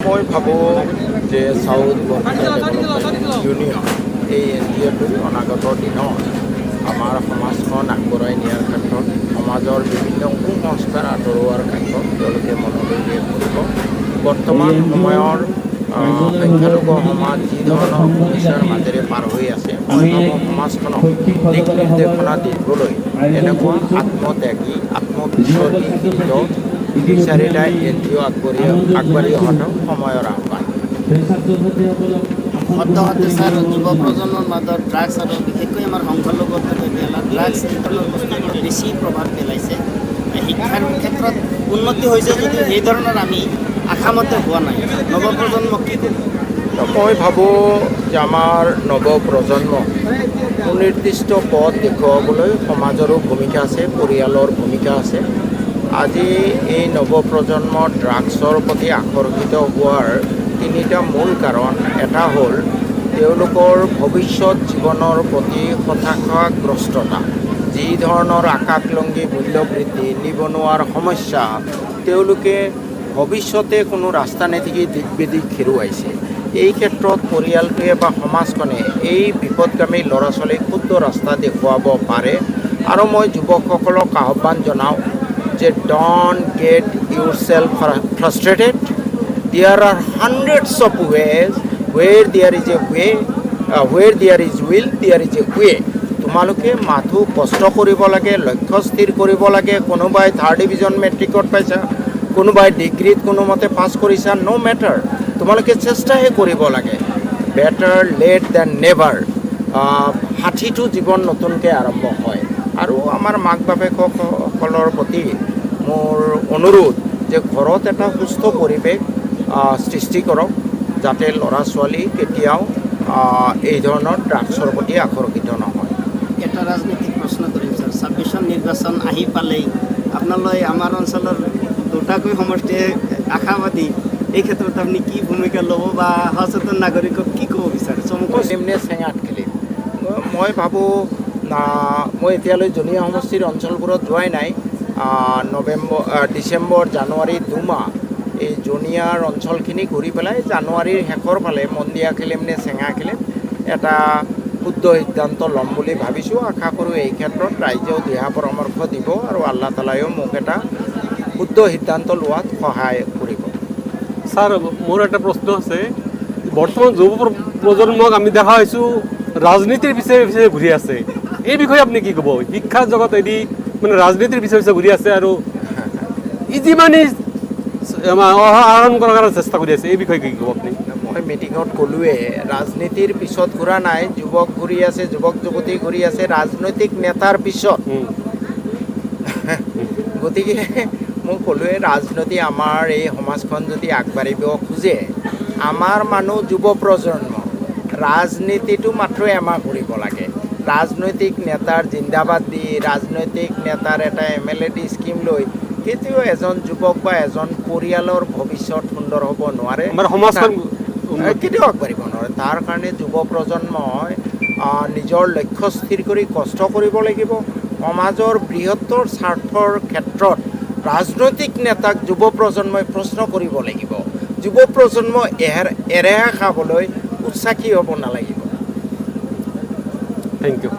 মই ভাবোঁ যে চাউথ ইউনিয়ন এই NGOটো অনাগত দিনত আমাৰ সমাজখন আগবঢ়াই নিয়াৰ ক্ষেত্ৰত সমাজৰ বিভিন্ন কুসংস্কাৰ আঁতৰোৱাৰ ক্ষেত্ৰত তেওঁলোকে মনোনিৱেশ কৰিব। বৰ্তমান সময়ৰ সংখ্যালঘু সমাজ যি ধৰণৰ সমস্যাৰ মাজেৰে পাৰ হৈ আছে, মই ভাবোঁ সমাজখনক দিক নিৰ্দেশনা দিবলৈ এনেকুৱা আত্মত্যাগী আত্মবিশ্বাসীকৃত দুই চাৰিটা NGO আগবাঢ়ি অহাটো সময়ৰ আহ্বান। সদ্যহতে ছাৰ যুৱ প্ৰজন্মৰ মাজত ড্ৰাগছ আৰু বিশেষকৈ আমাৰ সংখ্যালঘু ড্ৰাগছ এইধৰণৰ বস্তুৱে বেছি প্ৰভাৱ পেলাইছে। শিক্ষাৰ ক্ষেত্ৰত উন্নতি হৈছে যদিও এই ধৰণৰ আমি আশামতে হোৱা নাই। নৱপ্ৰজন্মক কি ক'ব? মই ভাবোঁ যে আমাৰ নৱপ্ৰজন্মক সুনিৰ্দিষ্ট পথ দেখুৱাবলৈ সমাজৰো ভূমিকা আছে, পৰিয়ালৰ ভূমিকা আছে। আজি এই নৱপ্ৰজন্মৰ ড্ৰাগছৰ প্ৰতি আকৰ্ষিত হোৱাৰ তিনিটা মূল কাৰণ। এটা হ'ল তেওঁলোকৰ ভৱিষ্যত জীৱনৰ প্ৰতি হতাশাগ্ৰস্ততা। যি ধৰণৰ আকাশলংঘী মূল্যবৃদ্ধি, নিবনুৱাৰ সমস্যা, তেওঁলোকে ভৱিষ্যতে কোনো ৰাস্তা নেদেখি দিশ হেৰুৱাইছে। এই ক্ষেত্ৰত পৰিয়ালটোৱে বা সমাজখনে এই বিপদগামী ল'ৰা ছোৱালীক শুদ্ধ ৰাস্তা দেখুৱাব পাৰে। আৰু মই যুৱকসকলক আহ্বান জনাওঁ যে don't get yourself frustrated. There are hundreds of ways, where there is a way, where there is will there is a way. তোমালোকে মাথো কষ্ট কৰিব লাগে, লক্ষ্য স্থিৰ কৰিব লাগে। কোনোবাই 3rd ডিভিজন মেট্ৰিকত পাইছা, কোনোবাই ডিগ্ৰীত কোনোমতে পাছ কৰিছা, ন' মেটাৰ, তোমালোকে চেষ্টাহে কৰিব লাগে। Better late than never. 60টো জীৱন নতুনকৈ আৰম্ভ হয়। আৰু আমাৰ মাক বাপেকসকলৰ প্ৰতি মোৰ অনুৰোধ যে ঘৰত এটা সুস্থ পৰিৱেশ সৃষ্টি কৰক, যাতে ল'ৰা ছোৱালী কেতিয়াও এই ধৰণৰ ড্ৰাগছৰ প্ৰতি আকৰ্ষিত নহয়। এটা ৰাজনৈতিক প্ৰশ্ন কৰিম ছাৰ। 26 নিৰ্বাচন আহি পালেই আপোনালৈ আমাৰ অঞ্চলৰ দুটাকৈ সমষ্টিয়ে আশাবাদী। এই ক্ষেত্ৰত আপুনি কি ভূমিকা ল'ব বা সচেতন নাগৰিকক কি ক'ব বিচাৰে? নিম্নে চেঙাত খেলিম। মই ভাবোঁ, মই এতিয়ালৈ জনীয়া সমষ্টিৰ অঞ্চলবোৰত যোৱাই নাই। ডিচেম্বৰ জানুৱাৰী 2 মাহ এই জনীয়াৰ অঞ্চলখিনি ঘূৰি পেলাই জানুৱাৰীৰ শেষৰ ফালে মন্দিয়া খেলিম নে চেঙা খেলিম এটা শুদ্ধ সিদ্ধান্ত ল'ম বুলি ভাবিছোঁ। আশা কৰোঁ এই ক্ষেত্ৰত ৰাইজেও দিহা পৰামৰ্শ দিব আৰু আল্লাহ তালায়ো মোক এটা শুদ্ধ সিদ্ধান্ত লোৱাত সহায় কৰিব। ছাৰ, মোৰ এটা প্ৰশ্ন আছে। বৰ্তমান যুৱ প্ৰজন্মক আমি দেখা হৈছোঁ ৰাজনীতিৰ পিছে পিছে ঘূৰি আছে। এই বিষয়ে আপুনি কি ক'ব? শিক্ষাৰ জগত এৰি মানে ৰাজনীতিৰ পিছে পিছে ঘূৰি আছে আৰু যিমানেই আহৰণ কৰাৰ কাৰণে চেষ্টা কৰি আছে, এই বিষয়ে কি ক'ব আপুনি? মই মিটিঙত ক'লোৱে, ৰাজনীতিৰ পিছত ঘূৰা নাই, যুৱক ঘূৰি আছে, যুৱক যুৱতী ঘূৰি আছে ৰাজনৈতিক নেতাৰ পিছত। গতিকে মই ক'লোৱে, ৰাজনীতি আমাৰ এই সমাজখন যদি আগবাঢ়িব খোজে, আমাৰ মানুহ যুৱ প্ৰজন্ম ৰাজনীতিটো মাত্ৰ এমাহ কৰিব লাগে। ৰাজনৈতিক নেতাৰ জিন্দাবাদ দি, ৰাজনৈতিক নেতাৰ এটা MLA স্কিম লৈ কেতিয়াও এজন যুৱক বা এজন পৰিয়ালৰ ভৱিষ্যত সুন্দৰ হ'ব নোৱাৰে, কেতিয়াও আগবাঢ়িব নোৱাৰে। তাৰ কাৰণে যুৱ প্ৰজন্মই নিজৰ লক্ষ্য স্থিৰ কৰি কষ্ট কৰিব লাগিব। সমাজৰ বৃহত্তৰ স্বাৰ্থৰ ক্ষেত্ৰত ৰাজনৈতিক নেতাক যুৱ প্ৰজন্মই প্ৰশ্ন কৰিব লাগিব। যুৱ প্ৰজন্ম এৰেহা খাবলৈ উৎসাহী হ'ব নালাগিব। Thank U.